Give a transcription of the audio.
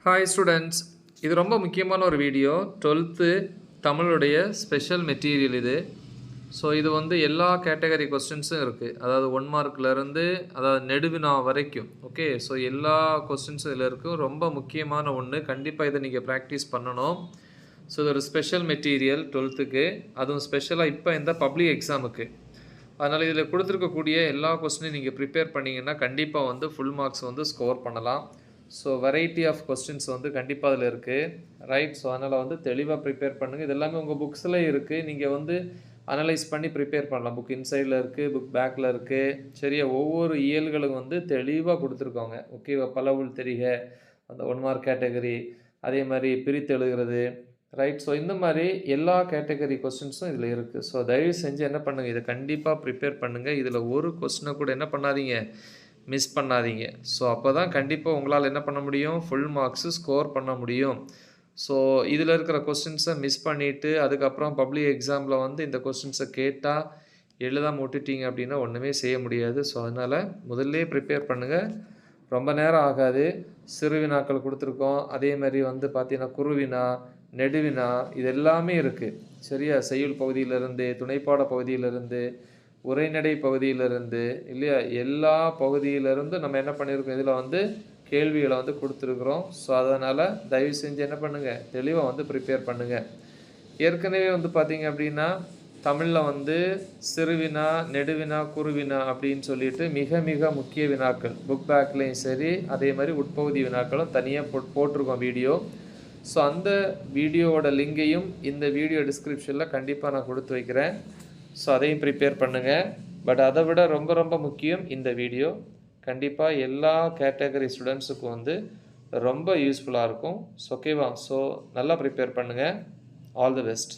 Hi students, இது ரொம்ப முக்கியமான ஒரு வீடியோ. 12th தமிழுடைய ஸ்பெஷல் மெட்டீரியல் இது. ஸோ இது வந்து எல்லா கேட்டகரி கொஸ்டின்ஸும் இருக்குது. அதாவது 1 மார்க்லேருந்து அதாவது நெடுவினா வரைக்கும். ஓகே, ஸோ எல்லா கொஸ்டின்ஸும் இதில் இருக்கும். ரொம்ப முக்கியமான ஒன்று, கண்டிப்பாக இதை நீங்கள் ப்ராக்டிஸ் பண்ணணும். ஸோ இது ஒரு ஸ்பெஷல் மெட்டீரியல் 12க்கு, அதுவும் ஸ்பெஷலாக இப்போ இந்த பப்ளிக் எக்ஸாமுக்கு. அதனால் இதில் கொடுத்துருக்கக்கூடிய எல்லா கொஸ்டினையும் நீங்கள் ப்ரிப்பேர் பண்ணிங்கன்னா கண்டிப்பாக வந்து ஃபுல் மார்க்ஸ் வந்து ஸ்கோர் பண்ணலாம். ஸோ வெரைட்டி ஆஃப் கொஸ்டின்ஸ் வந்து கண்டிப்பாக அதில் இருக்குது, ரைட்? ஸோ அதனால் வந்து தெளிவாக ப்ரிப்பேர் பண்ணுங்கள். இது எல்லாமே உங்கள் புக்ஸில் இருக்குது. நீங்கள் வந்து அனலைஸ் பண்ணி ப்ரிப்பேர் பண்ணலாம். புக் இன்சைடில் இருக்குது, புக் பேக்கில் இருக்குது. சரியா? ஒவ்வொரு இயல்களும் வந்து தெளிவாக கொடுத்துருக்கோங்க. ஓகேவா? பலவுள் தெரிக, அந்த 1 மார்க் கேட்டகரி, அதே மாதிரி பிரித்து எழுதுகிறது, ரைட்? ஸோ இந்த மாதிரி எல்லா கேட்டகரி கொஸ்டின்ஸும் இதில் இருக்குது. ஸோ தயவு செஞ்சு என்ன பண்ணுங்கள், இதை கண்டிப்பாக ப்ரிப்பேர் பண்ணுங்கள். இதில் ஒரு கொஸ்டினை கூட என்ன பண்ணாதீங்க, மிஸ் பண்ணாதீங்க. ஸோ அப்போ தான் கண்டிப்பாக உங்களால் என்ன பண்ண முடியும், ஃபுல் மார்க்ஸு ஸ்கோர் பண்ண முடியும். ஸோ இதில் இருக்கிற கொஸ்டின்ஸை மிஸ் பண்ணிவிட்டு அதுக்கப்புறம் பப்ளிக் எக்ஸாமில் வந்து இந்த கொஸ்டின்ஸை கேட்டால் எழுதாமல் விட்டுட்டீங்க அப்படின்னா ஒன்றுமே செய்ய முடியாது. ஸோ அதனால் முதல்ல ப்ரிப்பேர் பண்ணுங்கள், ரொம்ப நேரம் ஆகாது. சிறு வினாக்கள் கொடுத்துருக்கோம், அதே மாதிரி வந்து பார்த்தீங்கன்னா குறுவினா, நெடுவினா, இது எல்லாமே இருக்குது. சரியா? செய்யுள் பகுதியிலிருந்து, துணைப்பாட பகுதியிலிருந்து, உரைநடை பகுதியிலிருந்து, இல்லையா, எல்லா பகுதியிலிருந்து நம்ம என்ன பண்ணியிருக்கோம், இதில் வந்து கேள்விகளை வந்து கொடுத்துருக்குறோம். ஸோ அதனால் தயவு செஞ்சு என்ன பண்ணுங்கள், தெளிவாக வந்து ப்ரிப்பேர் பண்ணுங்கள். ஏற்கனவே வந்து பார்த்திங்க அப்படின்னா தமிழில் வந்து சிறுவினா, நெடுவினா, குறுவினா அப்படின்னு சொல்லிட்டு மிக மிக முக்கிய வினாக்கள் புக் பேக்லேயும் சரி, அதே மாதிரி உட்பகுதி வினாக்களும் தனியாக போட்டிருக்கோம் வீடியோ. ஸோ அந்த வீடியோவோட லிங்கையும் இந்த வீடியோ டிஸ்கிரிப்ஷனில் கண்டிப்பாக நான் கொடுத்து வைக்கிறேன். ஸோ அதையும் ப்ரிப்பேர் பண்ணுங்கள். பட் அதை விட ரொம்ப ரொம்ப முக்கியம் இந்த வீடியோ. கண்டிப்பாக எல்லா கேட்டகரி ஸ்டூடெண்ட்ஸுக்கும் வந்து ரொம்ப யூஸ்ஃபுல்லாக இருக்கும். ஸோ ஓகேவா? ஸோ நல்லா ப்ரிப்பேர் பண்ணுங்கள். All the best.